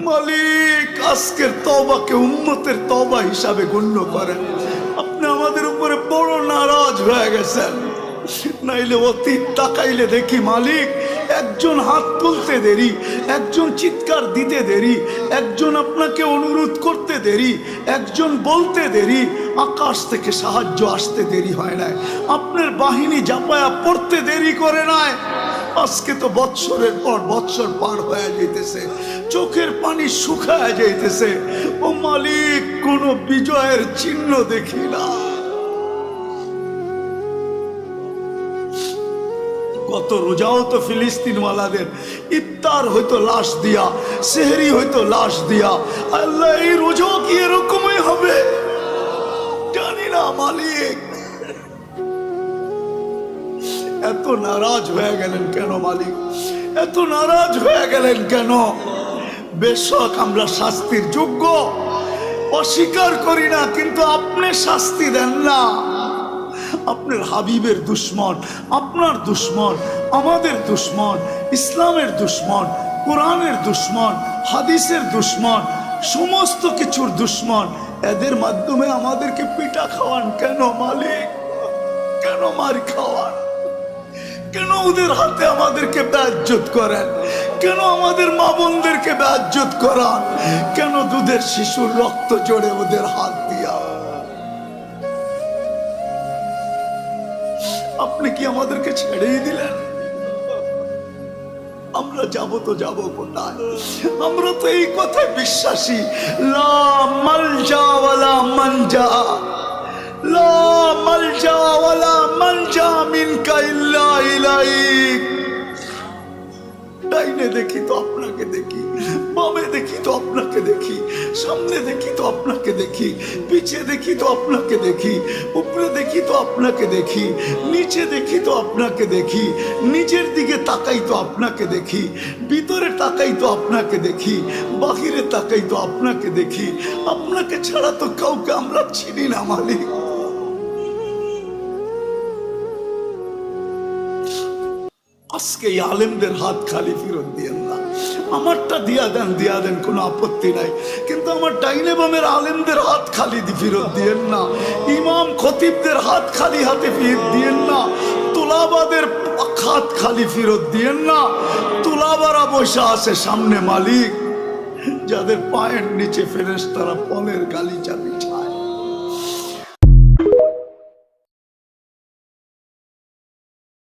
মালিক আজকের তওবাকে উম্মতের তওবা হিসাবে গণ্য করেন। আপনি আমাদের উপরে বড় নারাজ হয়ে গেছেন। নাইলে অতীত তাকাইলে দেখি মালিক একজন হাত তুলতে দেরি, একজন চিৎকার দিতে দেরি, একজন আপনাকে অনুরোধ করতে দেরি, একজন বলতে দেরি, আকাশ থেকে সাহায্য আসতে দেরি হয় নাই, আপনার বাহিনী জাপায়া পড়তে দেরি করে নাই। আজকে তো বৎসরের পর বৎসর পার হয়ে যাইতেছে, চোখের পানি শুকায় যাইতেছে, ও মালিক কোনো বিজয়ের চিহ্ন দেখি না। কত রোজাও তো ফিলিস্তিনওয়ালাদের ইফতার হয়তো লাশ দিয়া, সেহরি হয়তো লাশ দিয়া। আল্লাহ এই রোজাও কি এরকমই হবে জানি না মালিক। এত নারাজ হয়ে গেলেন কেন মালিক? এত নারাজ হয়ে গেলেন কেন? বেশক আমরা শাস্তির যোগ্য, অস্বীকার করি না, কিন্তু আপনি শাস্তি দেন না। আপনার হাবিবের দুশ্মন, আপনার দুশ্মন, আমাদের দুশ্মন, ইসলামের দুশ্মন, কোরআনের দুশ্মন, হাদিসের দুশ্মন, সমস্ত কিছুর দুশ্মন, এদের মাধ্যমে আমাদেরকে পিটা খাওয়ান কেন মালিক? কেন মার খাওয়ান? কেন ওদের হাতে আমাদেরকে বেইজ্জত করেন? কেন আমাদের মা বোনদেরকে বেইজ্জত করান? কেন দুধের শিশুর রক্ত জড়ে ওদের হাত দিয়া? আপনি কি আমাদেরকে ছেড়েই দিলেন? আমরা যাব তো যাব কোথায়? আমরা তো এই কথায় বিশ্বাসী, লা মালজা ওয়ালা মানজা, লা মালজা ওয়ালা মানজা মিনকা ইল্লা ইলাইক। ডাইনে দেখি তো আপনাকে দেখি, বামে দেখি তো আপনাকে দেখি, সামনে দেখি তো আপনাকে দেখি, পিছে দেখি তো আপনাকে দেখি, উপরে দেখি তো আপনাকে দেখি, নিচে দেখি তো আপনাকে দেখি, নিচের দিকে তাকাই তো আপনাকে দেখি, ভিতরে তাকাই তো আপনাকে দেখি, বাহিরে তাকাই তো আপনাকে দেখি। আপনাকে ছাড়া তো কাউকে আমরা চিনি না মালিক। আজকে এই আলেমদের হাত খালি ফেরত দিয়েন না। আমারটা দিয়া দেন, কোনো আপত্তি নাই, কিন্তু আমার ডাইনে বামের আলেমদের হাত খালি ফেরত দিয়েন না। ইমাম খতিবদের হাত খালি হাতে ফেরত দিয়েন না। তুলাবাদের হাত খালি ফেরত দিয়েন না। তুলাবারা বসে আছে সামনে মালিক, যাদের পায়ের নিচে ফেরেশতারা পনের গালি চাবি।